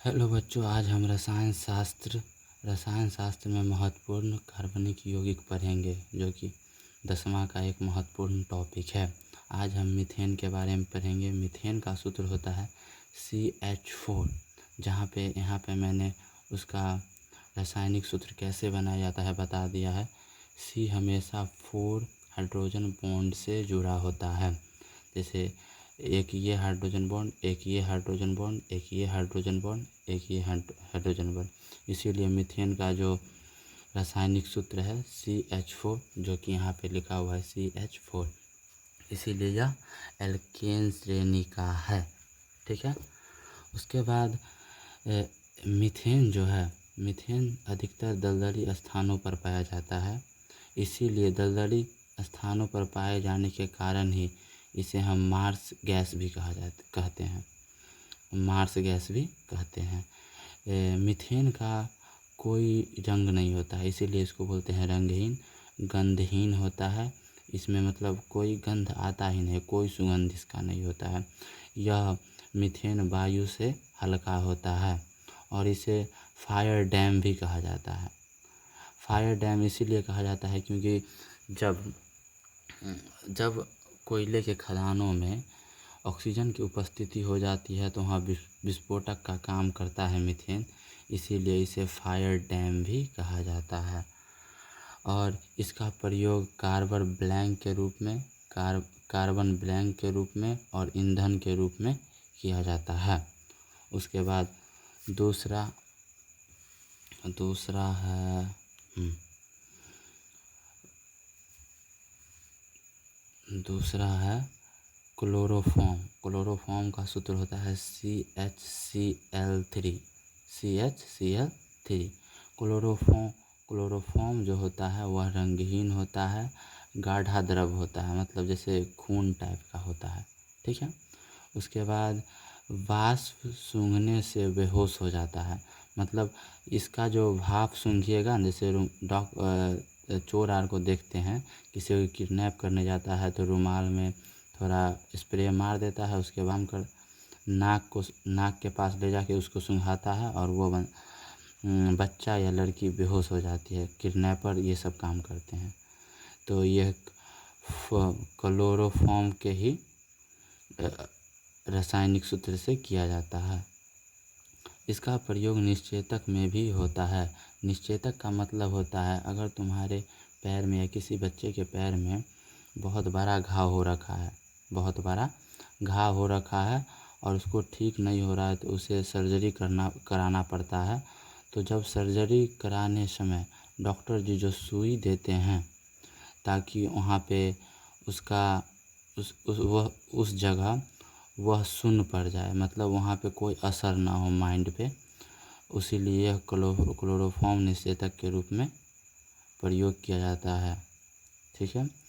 Hello बच्चों, आज हम रसायन शास्त्र में महत्वपूर्ण कार्बनिक यौगिक पढ़ेंगे, जो कि 10वां का एक महत्वपूर्ण टॉपिक है। आज हम मीथेन के बारे में पढ़ेंगे। मीथेन का सूत्र होता है CH4, यहाँ पे मैंने उसका रासायनिक सूत्र कैसे बनाया जाता है बता दिया है। C हमेशा 4 हाइड्रोजन बॉन्ड से जुड़ा होता है। जैसे एक ये हाइड्रोजन बॉन्ड, एक ये हाइड्रोजन बॉन्ड, एक ये हाइड्रोजन बॉन्ड, एक ये हाइड्रोजन बॉन्ड। इसीलिए मीथेन का जो रासायनिक सूत्र है CH4, जो कि यहाँ पे लिखा हुआ है CH4, इसीलिए यह एल्केन श्रेणी का है। ठीक है। उसके बाद मीथेन जो है, मीथेन अधिकतर दलदली स्थानों पर पाया जाता है। इसीलिए दलदली स्थानों पर पाए जाने के कारण ही इसे हम मार्स गैस भी कहते हैं। मार्स गैस भी कहते हैं। मीथेन का कोई रंग नहीं होता है, इसीलिए इसको बोलते हैं रंगहीन। गंधहीन होता है, इसमें मतलब कोई गंध आता ही नहीं, कोई सुगंध इसका नहीं होता है। यह मीथेन वायु से हल्का होता है और इसे फायर डैम भी कहा जाता है। फायर डैम इसीलिए कहा जाता है क्योंकि जब कोयले के खदानों में ऑक्सीजन की उपस्थिति हो जाती है तो वहाँ विस्फोटक का काम करता है मीथेन, इसीलिए इसे फायर डैम भी कहा जाता है। और इसका प्रयोग कार्बन ब्लैंक के रूप में और ईंधन के रूप में किया जाता है। उसके बाद दूसरा है क्लोरोफॉर्म। क्लोरोफॉर्म का सूत्र होता है CHCl3। क्लोरोफॉर्म जो होता है वह रंगहीन होता है, गाढ़ा द्रव होता है, मतलब जैसे खून टाइप का होता है। ठीक है। उसके बाद वाष्प सूंघने से बेहोश हो जाता है। मतलब इसका जो भाप सूंघिएगा, जैसे चोर आर को देखते हैं, किसी को किडनैप करने जाता है तो रुमाल में थोड़ा स्प्रे मार देता है, उसके बाद कर नाक के पास ले जाके उसको सूंघाता है और वो बच्चा या लड़की बेहोश हो जाती है। किडनैपर ये सब काम करते हैं। तो यह क्लोरोफॉर्म के ही रासायनिक सूत्र से किया जाता है। इसका प्रयोग निश्चेतक में भी होता है। निश्चेतक का मतलब होता है अगर तुम्हारे पैर में या किसी बच्चे के पैर में बहुत बड़ा घाव हो रखा है और उसको ठीक नहीं हो रहा है तो उसे सर्जरी कराना पड़ता है। तो जब सर्जरी कराने समय डॉक्टर जी जो सुई देते हैं ताकि वहाँ पे उस जगह वह सुन्न पड़ जाए, मतलब वहाँ पे कोई असर ना हो माइंड पे, उसीलिए यह क्लोरोफॉर्म निषेधक के रूप में प्रयोग किया जाता है। ठीक है।